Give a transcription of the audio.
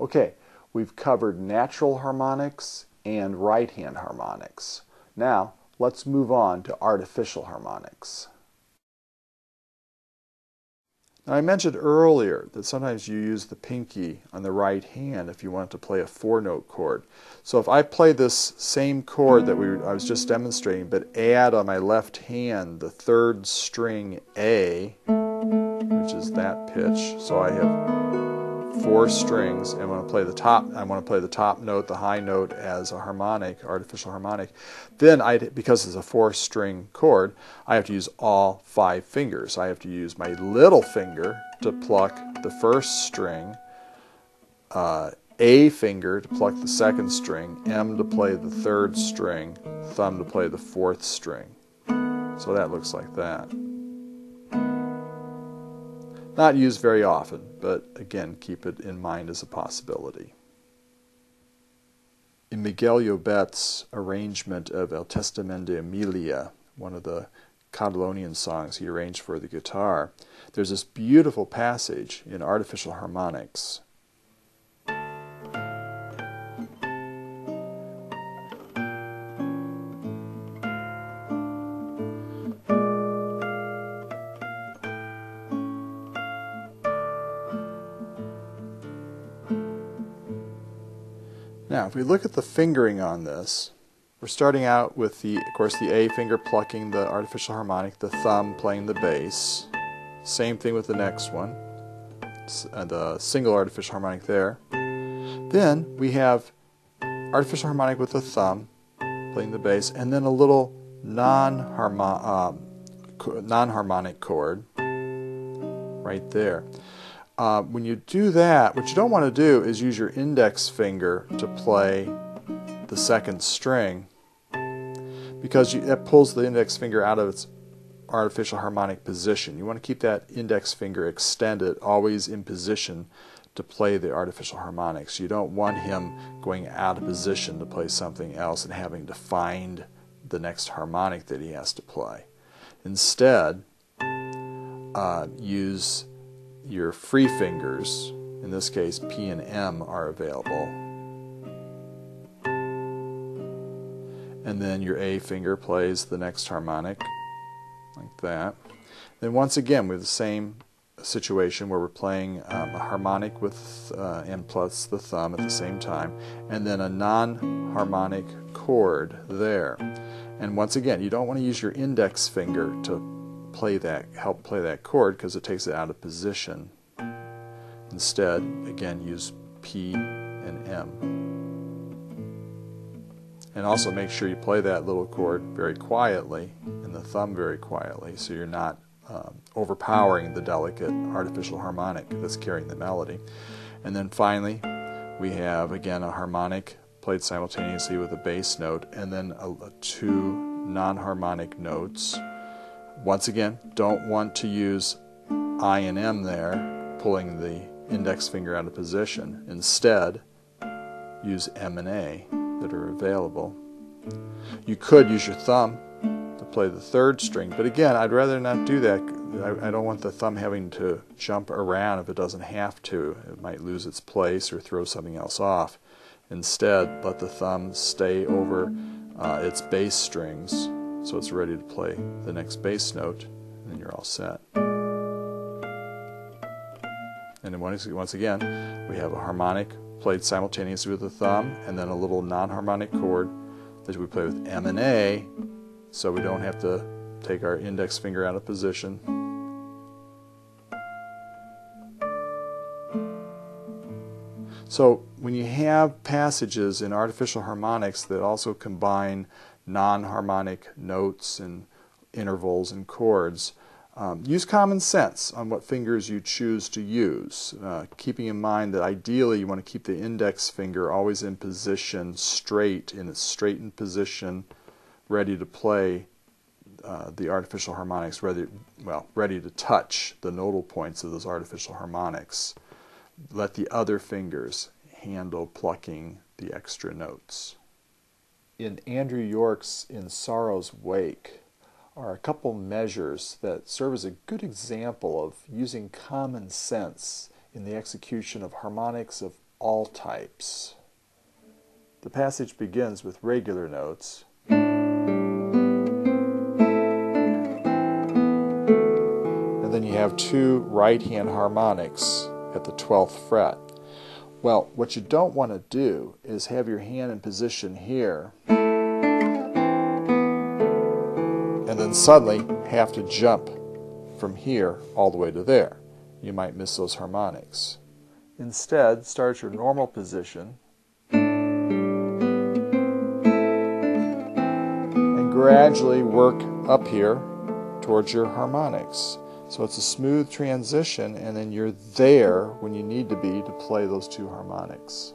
Okay, we've covered natural harmonics and right-hand harmonics. Now, let's move on to artificial harmonics. Now, I mentioned earlier that sometimes you use the pinky on the right hand if you want to play a 4-note chord. So if I play this same chord that I was just demonstrating, but add on my left hand the 3rd string A, which is that pitch, so I have 4 strings, and I want to play the top note, the high note, as a harmonic, artificial harmonic. Then, because it's a 4-string chord, I have to use all 5 fingers. I have to use my little finger to pluck the 1st string, A finger to pluck the 2nd string, M to play the 3rd string, thumb to play the 4th string. So that looks like that. Not used very often, but again, keep it in mind as a possibility. In Miguel Llobet's arrangement of El Testament de Emilia, one of the Catalonian songs he arranged for the guitar, there's this beautiful passage in artificial harmonics. Now, if we look at the fingering on this, we're starting out with, of course, the A finger plucking the artificial harmonic, the thumb playing the bass. Same thing with the next one, the single artificial harmonic there. Then we have artificial harmonic with the thumb playing the bass, and then a little non-harmonic chord right there. When you do that, what you don't want to do is use your index finger to play the 2nd string, because that pulls the index finger out of its artificial harmonic position. You want to keep that index finger extended, always in position to play the artificial harmonics. You don't want him going out of position to play something else and having to find the next harmonic that he has to play. Instead, use your free fingers. In this case, P and M are available. And then your A finger plays the next harmonic, like that. Then once again, we have the same situation where we're playing a harmonic with and plus the thumb at the same time, and then a non-harmonic chord there. And once again, you don't want to use your index finger to help play that chord, because it takes it out of position. Instead, again, use P and M. And also make sure you play that little chord very quietly, and the thumb very quietly, so you're not overpowering the delicate artificial harmonic that's carrying the melody. And then finally, we have, again, a harmonic played simultaneously with a bass note, and then 2 non-harmonic notes. Once again, don't want to use I and M there, pulling the index finger out of position. Instead, use M and A that are available. You could use your thumb to play the 3rd string, but again, I'd rather not do that. I don't want the thumb having to jump around if it doesn't have to. It might lose its place or throw something else off. Instead, let the thumb stay over its bass strings, so it's ready to play the next bass note, and then you're all set. And then once again, we have a harmonic played simultaneously with the thumb, and then a little non-harmonic chord that we play with M and A, so we don't have to take our index finger out of position. So when you have passages in artificial harmonics that also combine non-harmonic notes and intervals and chords, use common sense on what fingers you choose to use, keeping in mind that ideally you want to keep the index finger always in position, in its straightened position, ready to play the artificial harmonics, ready to touch the nodal points of those artificial harmonics. Let the other fingers handle plucking the extra notes. In Andrew York's In Sorrow's Wake are a couple measures that serve as a good example of using common sense in the execution of harmonics of all types. The passage begins with regular notes, and then you have two right-hand harmonics at the 12th fret. Well, what you don't want to do is have your hand in position here and then suddenly have to jump from here all the way to there. You might miss those harmonics. Instead, start at your normal position and gradually work up here towards your harmonics. So it's a smooth transition, and then you're there when you need to be to play those two harmonics.